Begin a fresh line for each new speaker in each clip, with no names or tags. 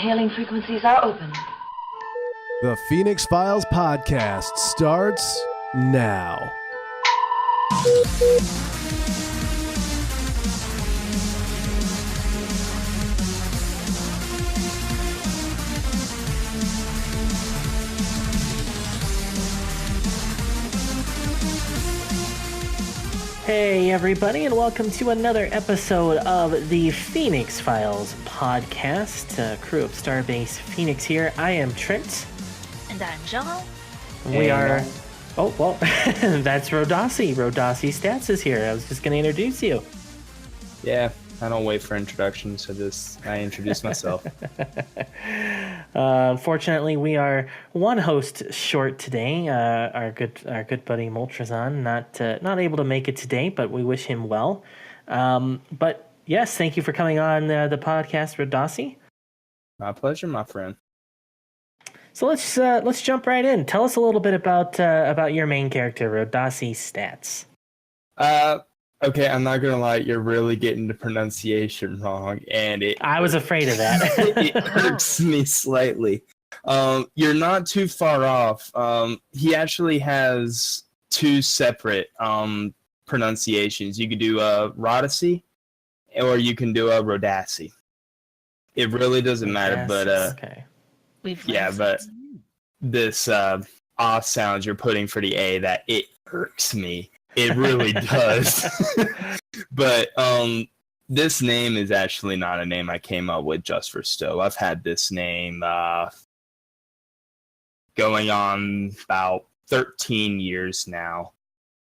hailing frequencies are open.
The Phoenix Files podcast starts now.
Hey everybody, and welcome to another episode of the Phoenix Files podcast. Crew of Starbase Phoenix here. I am Trent.
And I'm Jal.
We are... Oh, well, that's Rodasi. Rodasi Stats is here. I was just going to introduce you.
Yeah, I don't wait for introductions, I introduce myself.
Unfortunately, we are one host short today. Our good buddy Moltrazon not able to make it today, but we wish him well. But yes, thank you for coming on the podcast, Rodasi.
My pleasure, my friend.
So let's jump right in. Tell us a little bit about your main character, Rodasi Stats.
Okay, I'm not gonna lie, you're really getting the pronunciation wrong, and
I was afraid of that.
it hurts me slightly. You're not too far off. He actually has two separate pronunciations. You could do Rodasi, or you can do Rodasi. It really doesn't matter, but
okay.
But this sound you're putting for the A, that it irks me. It really does. But this name is actually not a name I came up with just for Stowe. I've had this name going on about 13 years now.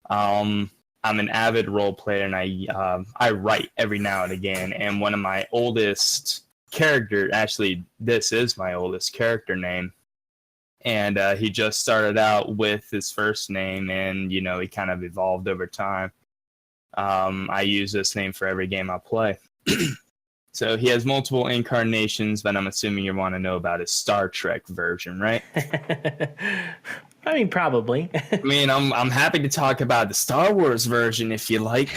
I'm an avid role player, and I write every now and again. And one of my oldest character, actually, this is my oldest character name. And he just started out with his first name, and, he kind of evolved over time. I use this name for every game I play. So he has multiple incarnations, but I'm assuming you want to know about his Star Trek version, right?
I mean, probably.
I'm happy to talk about the Star Wars version if you like.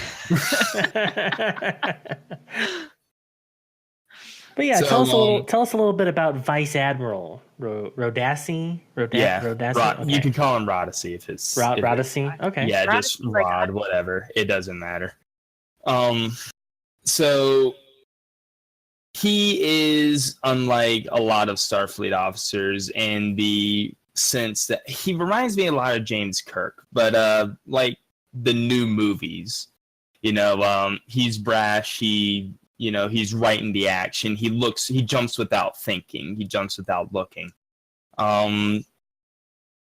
But yeah, tell us a little bit about Vice Admiral Rodasi. Rodasi.
You can call him Rodasi if it's
Rodasi. Okay.
Yeah, just Rod, whatever. It doesn't matter. So he is unlike a lot of Starfleet officers in the sense that he reminds me a lot of James Kirk, but like the new movies. He's brash. He's right in the action. He jumps without thinking. He jumps without looking.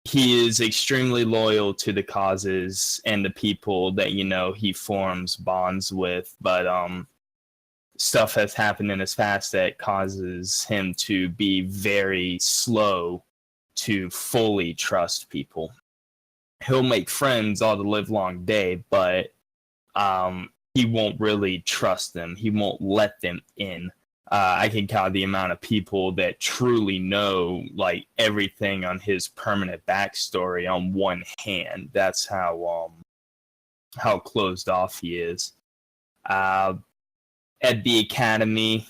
He is extremely loyal to the causes and the people that, he forms bonds with. But stuff has happened in his past that causes him to be very slow to fully trust people. He'll make friends all the livelong day, but he won't really trust them. He won't let them in. I can count the amount of people that truly know like everything on his permanent backstory on one hand. That's how closed off he is. At the academy,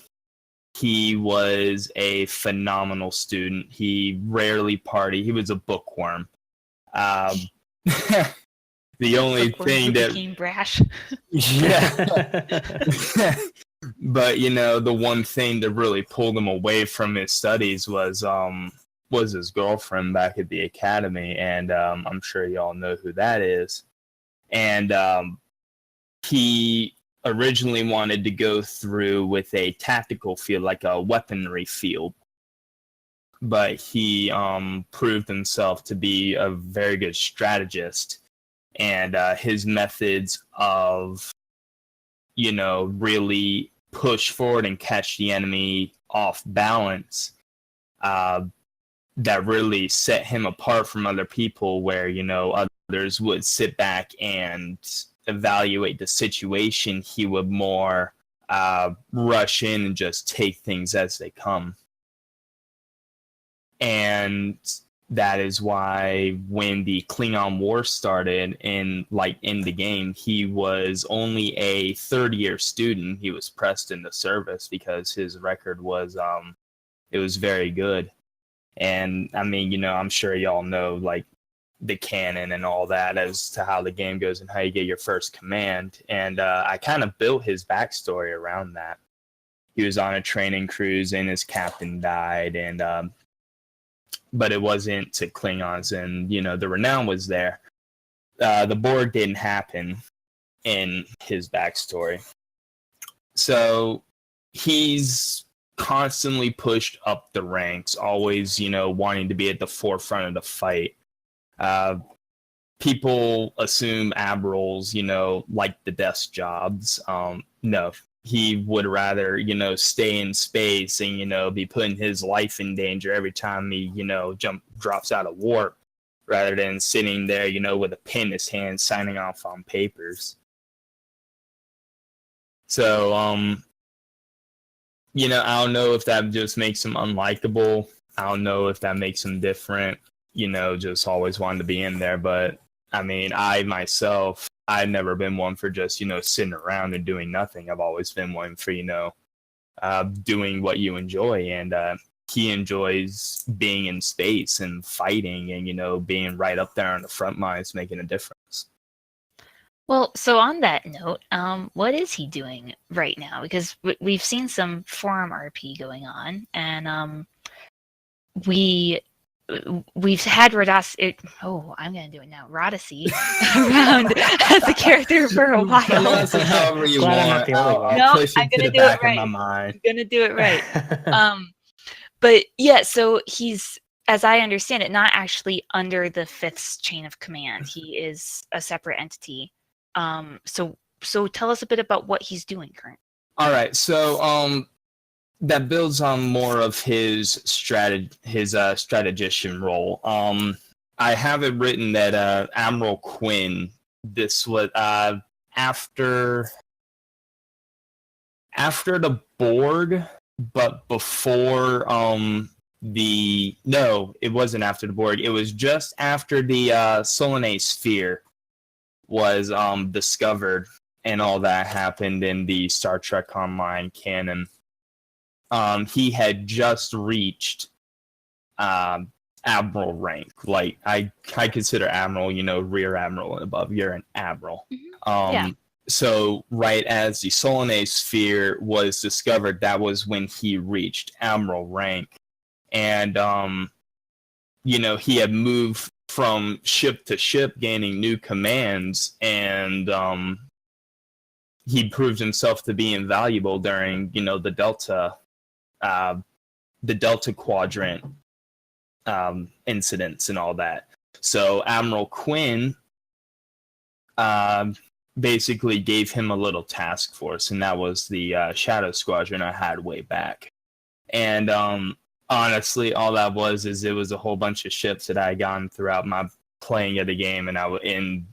he was a phenomenal student. He rarely partied. He was a bookworm. The only thing that
became brash.
Yeah. But the one thing that really pulled him away from his studies was his girlfriend back at the academy, and I'm sure y'all know who that is. And he originally wanted to go through with a tactical field, like a weaponry field. But he proved himself to be a very good strategist. And his methods of, really push forward and catch the enemy off balance, that really set him apart from other people where, others would sit back and evaluate the situation. He would more rush in and just take things as they come. And that is why when the Klingon War started in the game, he was only a third-year student. He was pressed into service because his record was It was very good. And I mean, you know, I'm sure y'all know like the canon and all that as to how the game goes and how you get your first command. And I kind of built his backstory around that. He was on a training cruise and his captain died, and but it wasn't to Klingons, and you know the renown was there. The Borg didn't happen in his backstory, so he's constantly pushed up the ranks, always, you know, wanting to be at the forefront of the fight. People assume admirals, you know, like the desk jobs. No, he would rather, you know, stay in space and, you know, be putting his life in danger every time he, you know, drops out of warp, rather than sitting there, you know, with a pen in his hand, signing off on papers. So, you know, I don't know if that just makes him unlikable. I don't know if that makes him different, you know, just always wanted to be in there. But I mean, I myself, I've never been one for just, you know, sitting around and doing nothing. I've always been one for, you know, doing what you enjoy. And he enjoys being in space and fighting and, you know, being right up there on the front lines, making a difference.
Well, so on that note, what is he doing right now? Because we've seen some forum RP going on, and we've had Rodasi. I'm gonna do it now. Rodasi around as a character for a while.
However you
Glad I'm not
want.
the only one.
I'll
No,
push it
I'm
to
gonna
the
do it
back of
right.
my mind.
I'm gonna do it right. But yeah, so he's, as I understand it, not actually under the Fifth's chain of command. He is a separate entity. So tell us a bit about what he's doing currently.
All right, so that builds on more of his strategician role. I have it written that Admiral Quinn. This was after the Borg, but before no, it wasn't after the Borg. It was just after the Solanae sphere was discovered and all that happened in the Star Trek Online canon. He had just reached admiral rank. Like I consider admiral, you know, rear admiral and above. You're an admiral.
Yeah.
So right as the Solanae sphere was discovered, that was when he reached admiral rank, and you know, he had moved from ship to ship, gaining new commands, and he proved himself to be invaluable during, you know, the Delta Quadrant incidents and all that. So Admiral Quinn basically gave him a little task force, and that was the Shadow Squadron I had way back. And honestly, all that was it was a whole bunch of ships that I had gotten throughout my playing of the game, and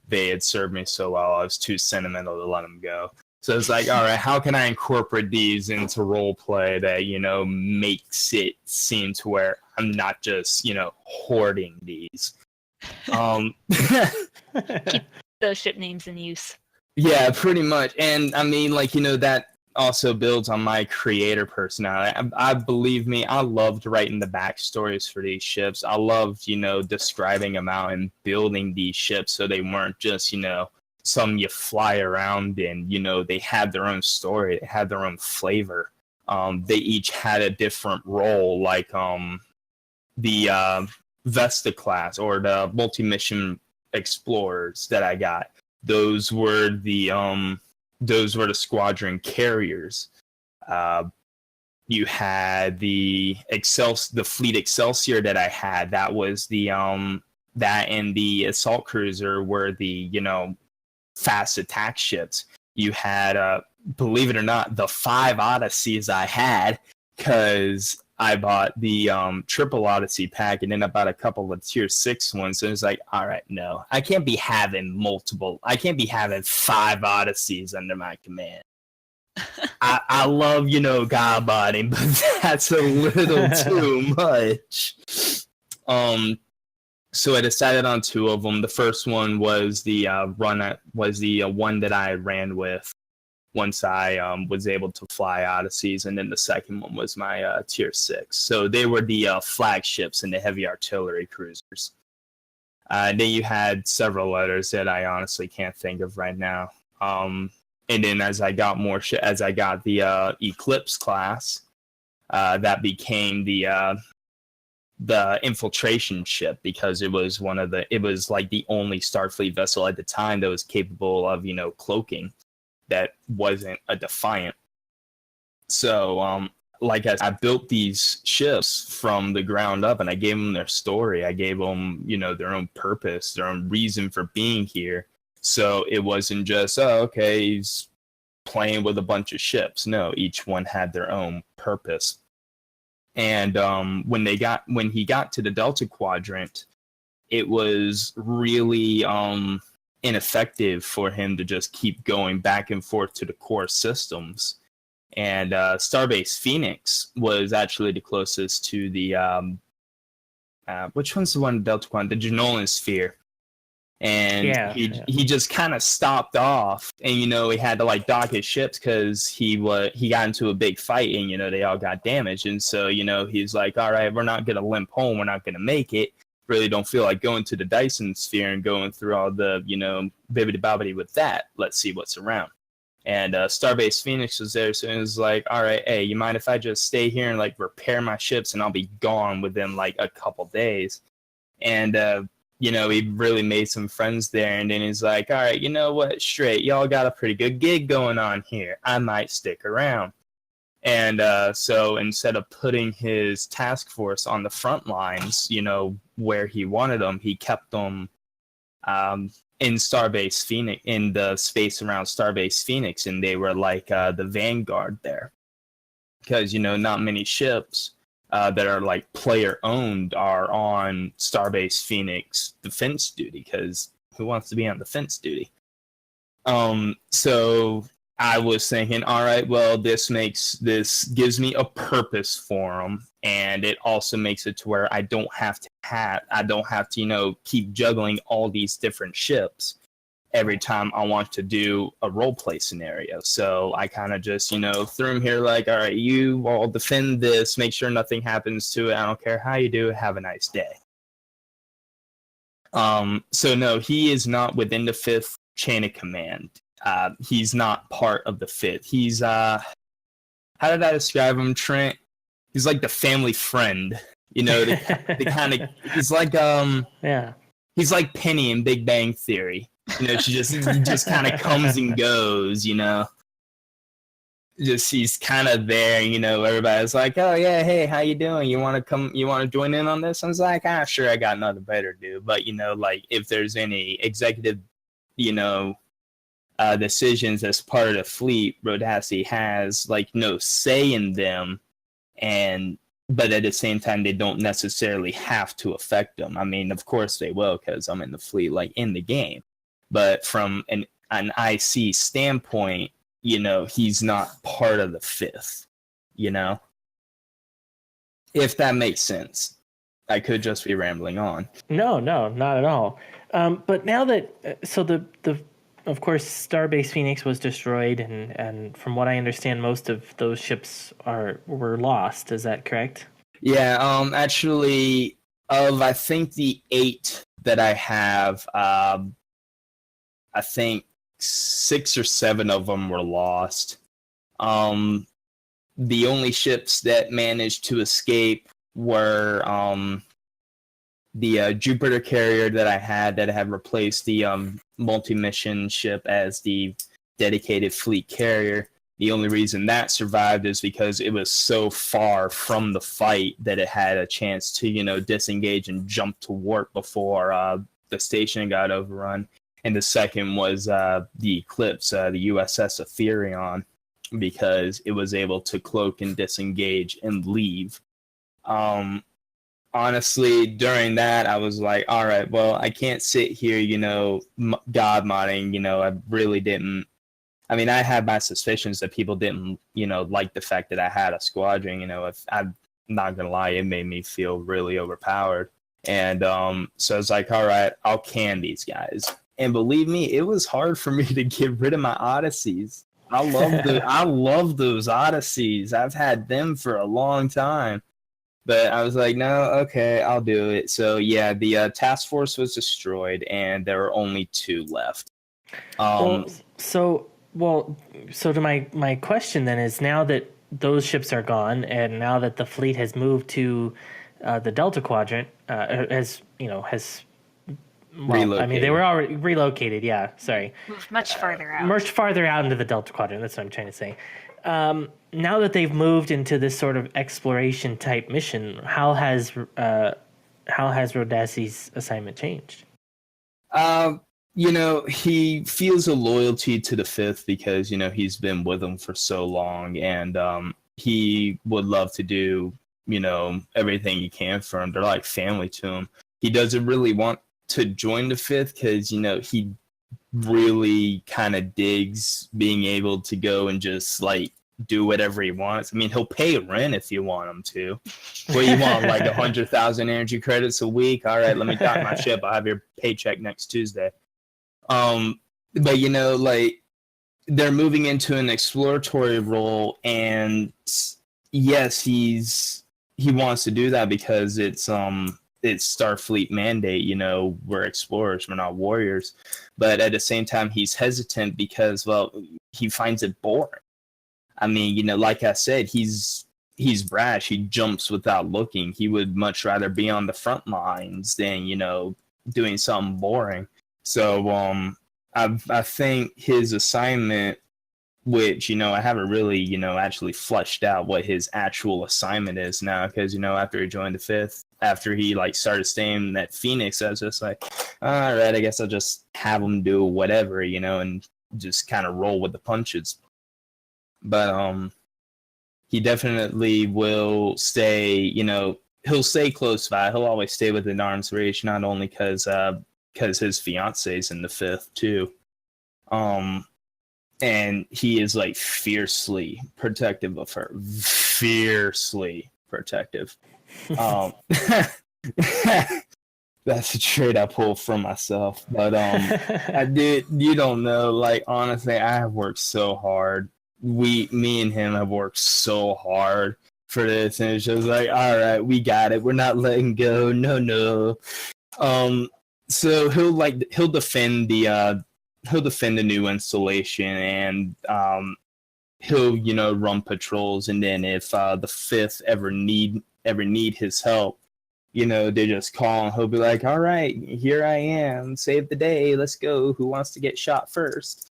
they had served me so well, I was too sentimental to let them go. So it's like, all right, how can I incorporate these into role play that, you know, makes it seem to where I'm not just, you know, hoarding these.
Keep those ship names in use.
Yeah, pretty much. And I mean, like, you know, that also builds on my creator personality. I believe me, I loved writing the backstories for these ships. I loved, you know, describing them out and building these ships so they weren't just, you know, some you fly around in. You know, they had their own story, they had their own flavor. They each had a different role, like the Vesta class or the multi-mission explorers that I got. Those were the squadron carriers. You had the fleet Excelsior that I had. That was the that and the assault cruiser were the, you know, fast attack ships. You had believe it or not, the 5 Odysseys I had, because I bought the triple Odyssey pack, and then I bought a couple of tier 6 ones. So it's like, all right, no, I can't be having 5 Odysseys under my command. I love, you know, godbotting, but that's a little too much. So I decided on 2 of them. The first one was the one that I ran with once I was able to fly Odysseys, and then the second one was my tier 6. So they were the flagships and the heavy artillery cruisers. Then you had several others that I honestly can't think of right now. And then as I got as I got the Eclipse class, that became the infiltration ship, because it was like the only Starfleet vessel at the time that was capable of, cloaking, that wasn't a Defiant. So, I built these ships from the ground up, and I gave them their story. I gave them, their own purpose, their own reason for being here. So it wasn't just, oh, okay, he's playing with a bunch of ships. No, each one had their own purpose. And when he got to the Delta Quadrant, it was really ineffective for him to just keep going back and forth to the core systems. And Starbase Phoenix was actually the closest to the which one's the one in Delta Quadrant? The Janolan Sphere. And he just kind of stopped off, and he had to dock his ships because he got into a big fight, and they all got damaged. And so he's like, all right, we're not gonna limp home, we're not gonna make it. Really don't feel like going to the Dyson Sphere and going through all the bibbidi bobbidi with that. Let's see what's around. And Starbase Phoenix was there, so it was like, all right, hey, you mind if I just stay here and repair my ships, and I'll be gone within a couple days. And he really made some friends there, and then he's like, all right, you know what, straight, y'all got a pretty good gig going on here. I might stick around. And so instead of putting his task force on the front lines, where he wanted them, he kept them in Starbase Phoenix, in the space around Starbase Phoenix, and they were the vanguard there. Because, not many ships that are player owned are on Starbase Phoenix defense duty, because who wants to be on defense duty? So I was thinking, all right, well, this gives me a purpose for them, and it also makes it to where I don't have to keep juggling all these different ships every time I want to do a role play scenario. So I kind of just, threw him here all right, you all defend this, make sure nothing happens to it. I don't care how you do it. Have a nice day. So no, he is not within the 5th chain of command. He's not part of the 5th. He's, how did I describe him, Trent? He's like the family friend, the kind of, he's like, he's like Penny in Big Bang Theory. She just kind of comes and goes, Just he's kind of there, everybody's like, oh yeah, hey, how you doing? You want to join in on this? I was like, sure, I got nothing better to do. But if there's any executive, decisions as part of the fleet, Rodasi has no say in them, but at the same time, they don't necessarily have to affect them. I mean, of course they will, because I'm in the fleet, in the game. But from an IC standpoint, he's not part of the 5th, if that makes sense. I could just be rambling on.
No, not at all. But now that, so of course, Starbase Phoenix was destroyed, and from what I understand, most of those ships were lost. Is that correct?
Yeah, actually, I think the 8 that I have, I think 6 or 7 of them were lost. The only ships that managed to escape were the Jupiter carrier that I had replaced the multi-mission ship as the dedicated fleet carrier. The only reason that survived is because it was so far from the fight that it had a chance to, disengage and jump to warp before the station got overrun. And the second was the Eclipse, the USS Aetherion, because it was able to cloak and disengage and leave. Honestly, during that, I was like, all right, well, I can't sit here, god modding. I really didn't. I mean, I had my suspicions that people didn't, like the fact that I had a squadron. If I'm not going to lie, it made me feel really overpowered. And so I was like, all right, I'll can these guys. And believe me, it was hard for me to get rid of my Odysseys. I love those Odysseys. I've had them for a long time. But I was like, no, okay, I'll do it. So yeah, the task force was destroyed, and there were only 2 left.
So to my question then is, now that those ships are gone, and now that the fleet has moved to the Delta Quadrant, has
Relocated.
I mean, they were already relocated. Yeah, sorry,
Moved much farther out.
much farther out into the Delta Quadrant. That's what I'm trying to say. Now that they've moved into this sort of exploration type mission, how has Rodasi's assignment changed?
He feels a loyalty to the 5th because, he's been with them for so long, and he would love to do, everything he can for them. They're like family to him. He doesn't really want to join the 5th because, he really kind of digs being able to go and just like do whatever he wants. I mean, he'll pay rent if you want him to. What do you want, like 100,000 energy credits a week? All right, let me dock my ship. I'll have your paycheck next Tuesday. But like, they're moving into an exploratory role, and yes, he wants to do that because it's Starfleet mandate. We're explorers, we're not warriors. But at the same time, he's hesitant because, well, he finds it boring. I mean, like I said, he's brash. He jumps without looking. He would much rather be on the front lines than, doing something boring. So I think his assignment, which, I haven't really, actually fleshed out what his actual assignment is now, because, after he joined the 5th, after he like started staying at Phoenix, I was just like, all right, I guess I'll just have him do whatever, and just kind of roll with the punches. But he definitely will stay, he'll stay close by. He'll always stay within arm's reach, not only because his fiance's in the 5th too. And he is like fiercely protective of her. Fiercely protective. That's a trait I pull from myself. But you don't know, like, honestly, I have worked so hard. Me and him have worked so hard for this, and it's just like, all right, we got it. We're not letting go. No. So he'll defend the new installation, and he'll run patrols, and then if the 5th ever need his help, they just call, and he'll be like, all right, here I am, save the day, let's go, who wants to get shot first?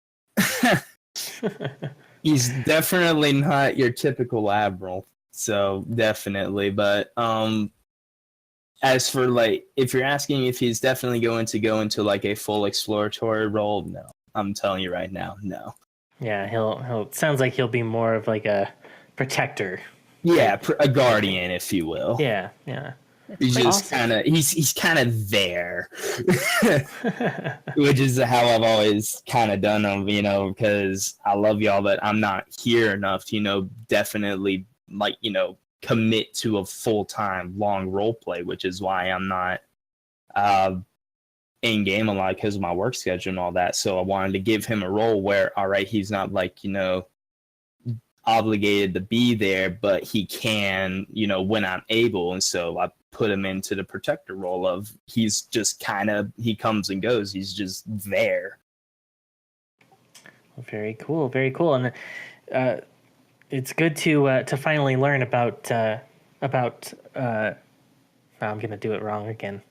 He's definitely not your typical admiral, so definitely. But as for like, if you're asking if he's definitely going to go into like a full exploratory role, no. I'm telling you right now, no.
Yeah, he'll sounds like he'll be more of like a protector.
Yeah, a guardian, if you will.
Yeah.
He's just he's kind of there, which is how I've always kind of done him, because I love y'all, but I'm not here enough to, definitely like, commit to a full-time long role play, which is why I'm not in game a lot because of my work schedule and all that. So I wanted to give him a role where, all right, he's not like, obligated to be there, but he can, when I'm able. And so I put him into the protector role of, he's just he comes and goes. He's just there.
Very cool. And it's good to finally learn about I'm going to do it wrong again.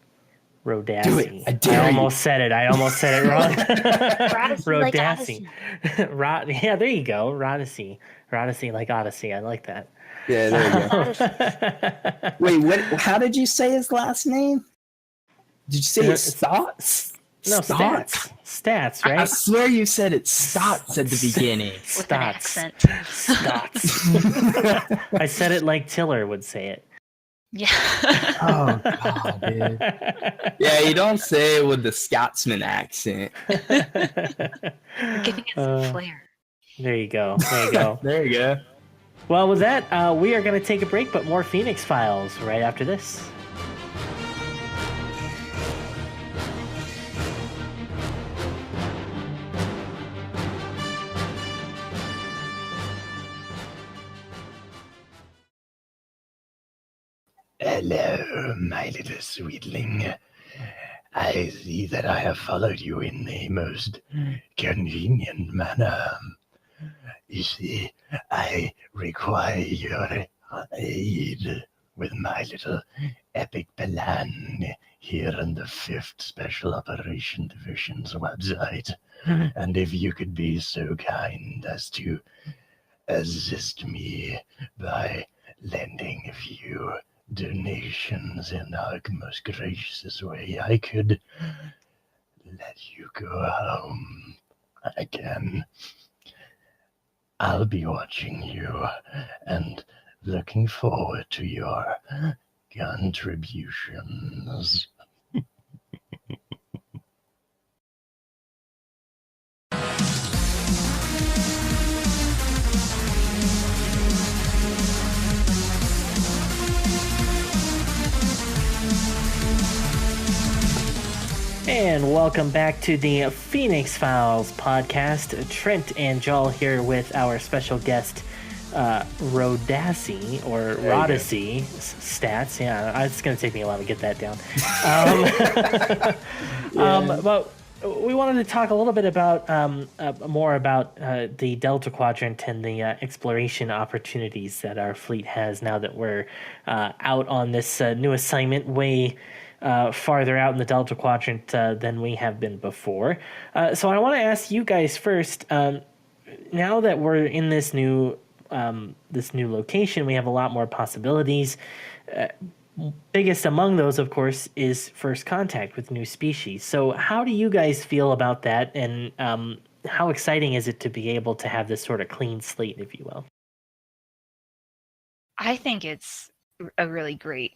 Rodasi.
Do it. I
almost said it wrong.
Rodasi.
Yeah, there you go. Rodasi like Odyssey. I like that.
Yeah, there you go. Wait, what? How did you say his last name? Did you say it's Stotts?
No, Stats, right?
I swear you said it Stotts at the beginning.
With an accent.
Stotts. I said it like Tiller would say it.
Yeah.
Oh, God, dude. Yeah, you don't say it with the Scotsman accent.
We're giving it some flair.
There you go.
There you go.
Well, with that, we are going to take a break, but more Phoenix Files right after this.
Hello, my little sweetling. I see that I have followed you in the most convenient manner. You see, I require your aid with my little epic plan here on the 5th Special Operation Division's website. And if you could be so kind as to assist me by lending a few donations in our most gracious way, I could let you go home again. I'll be watching you and looking forward to your contributions.
And welcome back to the Phoenix Files podcast. Trent and Jal here with our special guest, Rodasi Stats. Yeah, it's going to take me a while to get that down. But we wanted to talk a little bit about more about the Delta Quadrant and the exploration opportunities that our fleet has now that we're out on this new assignment way farther out in the Delta Quadrant than we have been before. So I want to ask you guys first. Now that we're in this new location, we have a lot more possibilities. Biggest among those, of course, is first contact with new species. So how do you guys feel about that, and how exciting is it to be able to have this sort of clean slate, if you will?
I think it's a really great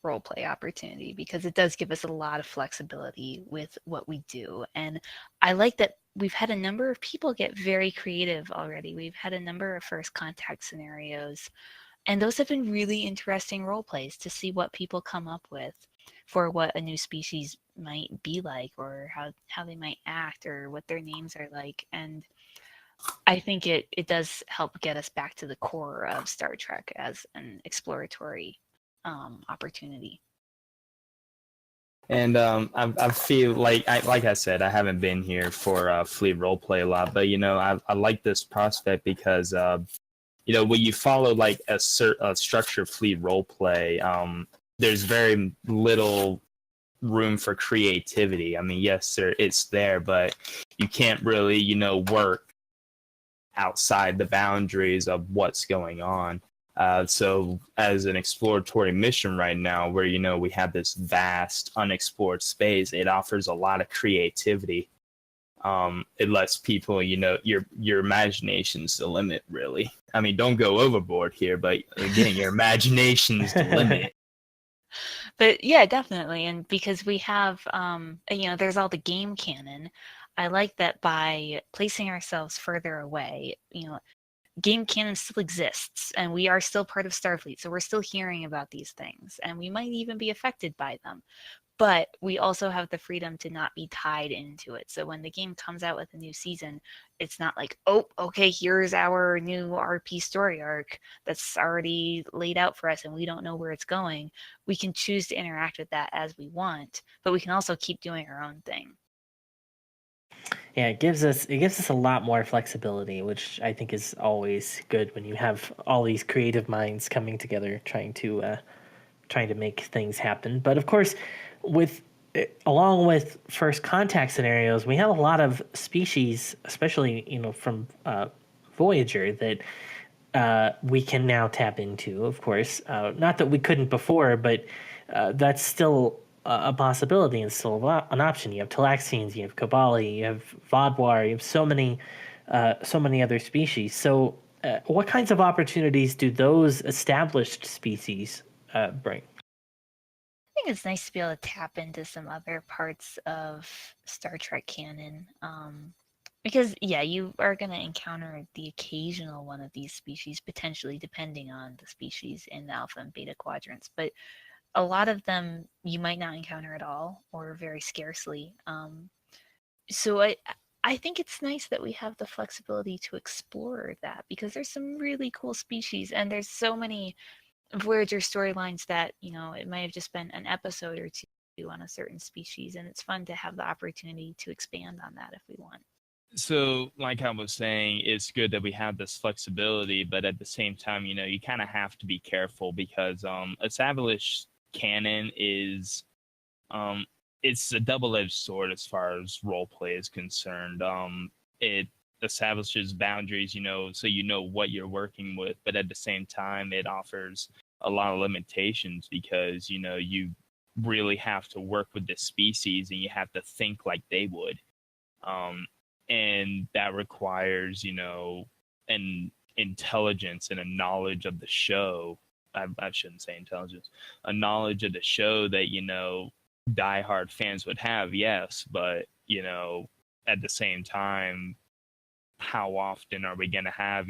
role play opportunity because it does give us a lot of flexibility with what we do. And I like that we've had a number of people get very creative already. We've had a number of first contact scenarios, and those have been really interesting role plays to see what people come up with for what a new species might be like, or how they might act, or what their names are like. And I think it does help get us back to the core of Star Trek as an exploratory opportunity.
And I feel like I said, I haven't been here for fleet roleplay a lot, but I like this prospect because when you follow like a structured fleet roleplay, there's very little room for creativity. I mean, yes, it's there, but you can't really work outside the boundaries of what's going on. So as an exploratory mission right now, where we have this vast unexplored space, it offers a lot of creativity. It lets people, your imagination's the limit, really. I mean, don't go overboard here, but again, your imagination's the limit.
But yeah, definitely. And because we have, there's all the game canon. I like that by placing ourselves further away, game canon still exists, and we are still part of Starfleet, so we're still hearing about these things, and we might even be affected by them. But we also have the freedom to not be tied into it. So when the game comes out with a new season, it's not like, oh, okay, here's our new RP story arc that's already laid out for us and we don't know where it's going. We can choose to interact with that as we want, but we can also keep doing our own thing.
Yeah, it gives us a lot more flexibility, which I think is always good when you have all these creative minds coming together trying to make things happen. But of course, along with first contact scenarios, we have a lot of species, especially from Voyager, that we can now tap into. Of course, not that we couldn't before, but that's still a possibility and still an option. You have Talaxians, you have Kabali, you have Vodwar, you have so many other species. So what kinds of opportunities do those established species bring?
I think it's nice to be able to tap into some other parts of Star Trek canon. Because, yeah, you are going to encounter the occasional one of these species, potentially, depending on the species in the Alpha and Beta quadrants. But a lot of them you might not encounter at all, or very scarcely. So I think it's nice that we have the flexibility to explore that, because there's some really cool species, and there's so many Voyager storylines that, it might have just been an episode or two on a certain species, and it's fun to have the opportunity to expand on that if we want.
So, like I was saying, it's good that we have this flexibility, but at the same time, you kind of have to be careful because established canon is it's a double-edged sword as far as role play is concerned. It establishes boundaries, so you know what you're working with, but at the same time, it offers a lot of limitations because you really have to work with this species and you have to think like they would, and that requires an intelligence and a knowledge of the show. I shouldn't say intelligence, a knowledge of the show that diehard fans would have, yes, but at the same time, how often are we going to have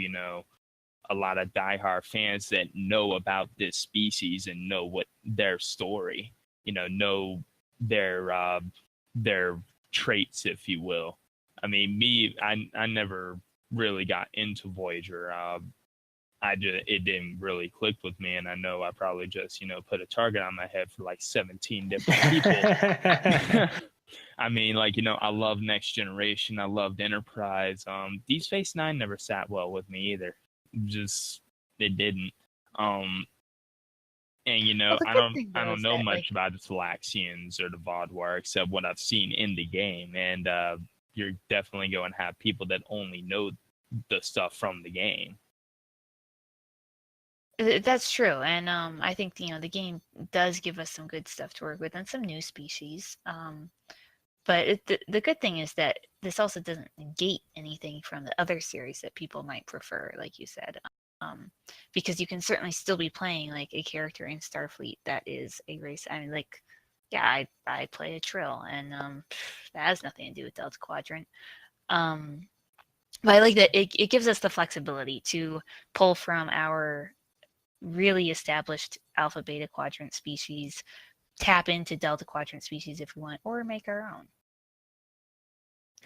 a lot of diehard fans that know about this species and know what their story, know their traits, if you will. I mean, I never really got into Voyager. It didn't really click with me, and I know I probably just put a target on my head for like 17 different people. I mean, I love Next Generation, I loved Enterprise. Deep Space Nine never sat well with me either. Just it didn't. And
Well, the
I
good thing, though,
don't
is
know
that,
much about the Thalaxians or the Vaadwaur except what I've seen in the game, and you're definitely going to have people that only know the stuff from the game.
That's true, and I think the game does give us some good stuff to work with and some new species. But the good thing is that this also doesn't negate anything from the other series that people might prefer, like you said, because you can certainly still be playing like a character in Starfleet that is a race. I mean, like, yeah, I play a Trill, and that has nothing to do with Delta Quadrant. But I like that it gives us the flexibility to pull from our really established Alpha Beta Quadrant species, tap into Delta Quadrant species if we want, or make our own.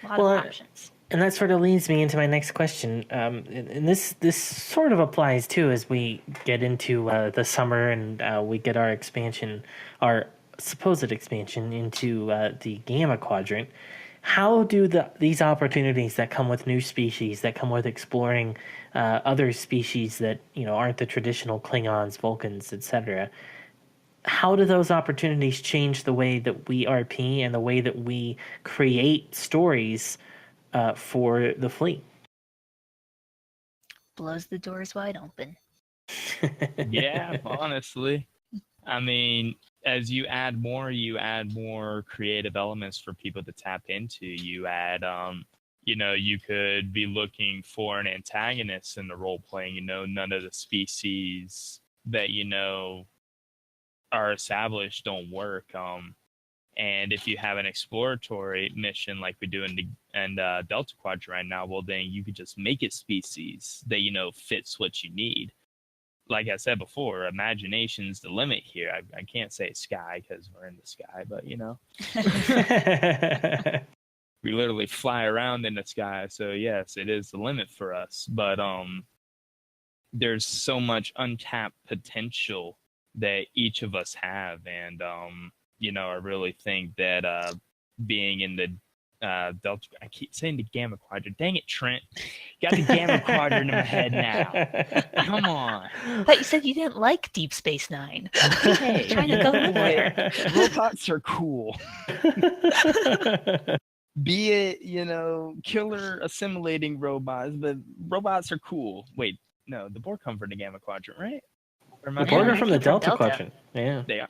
A lot of options.
And that sort of leads me into my next question. And this sort of applies too as we get into the summer and we get our expansion, our supposed expansion into the Gamma Quadrant. How do these opportunities that come with new species, that come with exploring other species that aren't the traditional Klingons, Vulcans, etc., how do those opportunities change the way that we RP and the way that we create stories for the fleet?
Blows the doors wide open.
Yeah, honestly. I mean, as you add more creative elements for people to tap into. You add, you could be looking for an antagonist in the role playing. None of the species that are established don't work. And if you have an exploratory mission like we do in Delta Quadrant right now, well, then you could just make it species that fits what you need. Like I said before, imagination's the limit here. I can't say sky because we're in the sky, but we literally fly around in the sky. So yes, it is the limit for us. But there's so much untapped potential that each of us have, and I really think that being in the Delta, I keep saying the Gamma Quadrant. Dang it, Trent! Got the Gamma Quadrant in my head now. Come on.
I thought you said you didn't like Deep Space Nine.
Hey,
trying to go there.
Robots are cool. Be it killer assimilating robots, but robots are cool. Wait, no, the Borg come from the Gamma Quadrant, right?
The Borg are from the Delta Quadrant. Yeah,
they are.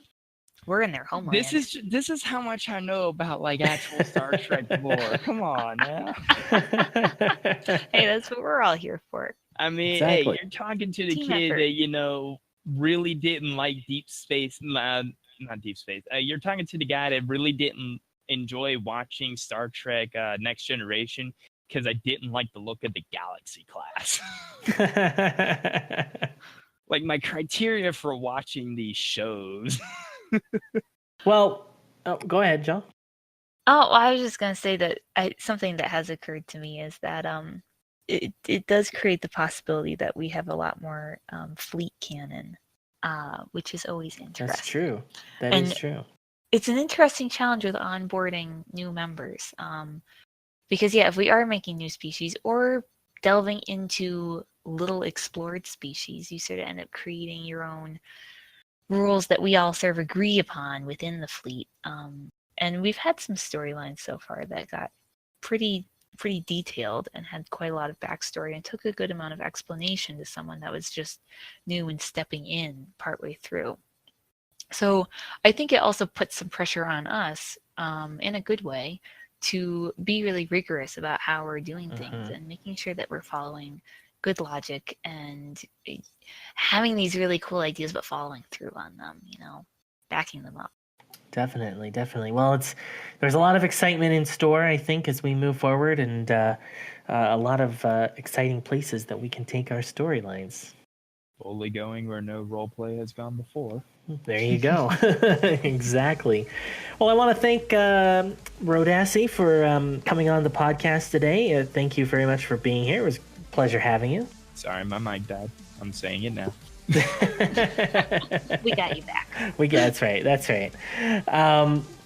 We're in their homeland.
This is how much I know about actual Star Trek lore. Come on now.
Hey, that's what we're all here for.
I mean,
exactly.
Hey, you're talking to the kid that really didn't like Deep Space, not Deep Space. You're talking to the guy that really didn't enjoy watching Star Trek Next Generation because I didn't like the look of the Galaxy class. Like my criteria for watching these shows.
Well, go ahead, John.
Oh, I was just gonna say that something that has occurred to me is that it does create the possibility that we have a lot more fleet canon which is always interesting.
That's true. That
And
is true.
it's an interesting challenge with onboarding new members. Because, yeah, if we are making new species or delving into little explored species, you sort of end up creating your own rules that we all sort of agree upon within the fleet. And we've had some storylines so far that got pretty detailed and had quite a lot of backstory and took a good amount of explanation to someone that was just new and stepping in partway through. So I think it also puts some pressure on us, in a good way, to be really rigorous about how we're doing things and making sure that we're following good logic and having these really cool ideas but following through on them, backing them up.
Definitely. Well, there's a lot of excitement in store, I think, as we move forward, and a lot of exciting places that we can take our storylines.
Fully going where no roleplay has gone before.
There you go. Exactly. Well, I want to thank Rodasi for coming on the podcast today. Thank you very much for being here. It was a pleasure having you.
Sorry, my mic died. I'm saying it now.
We got you back.
That's right.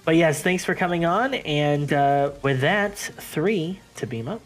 But yes, thanks for coming on. And with that, 3 to beam up.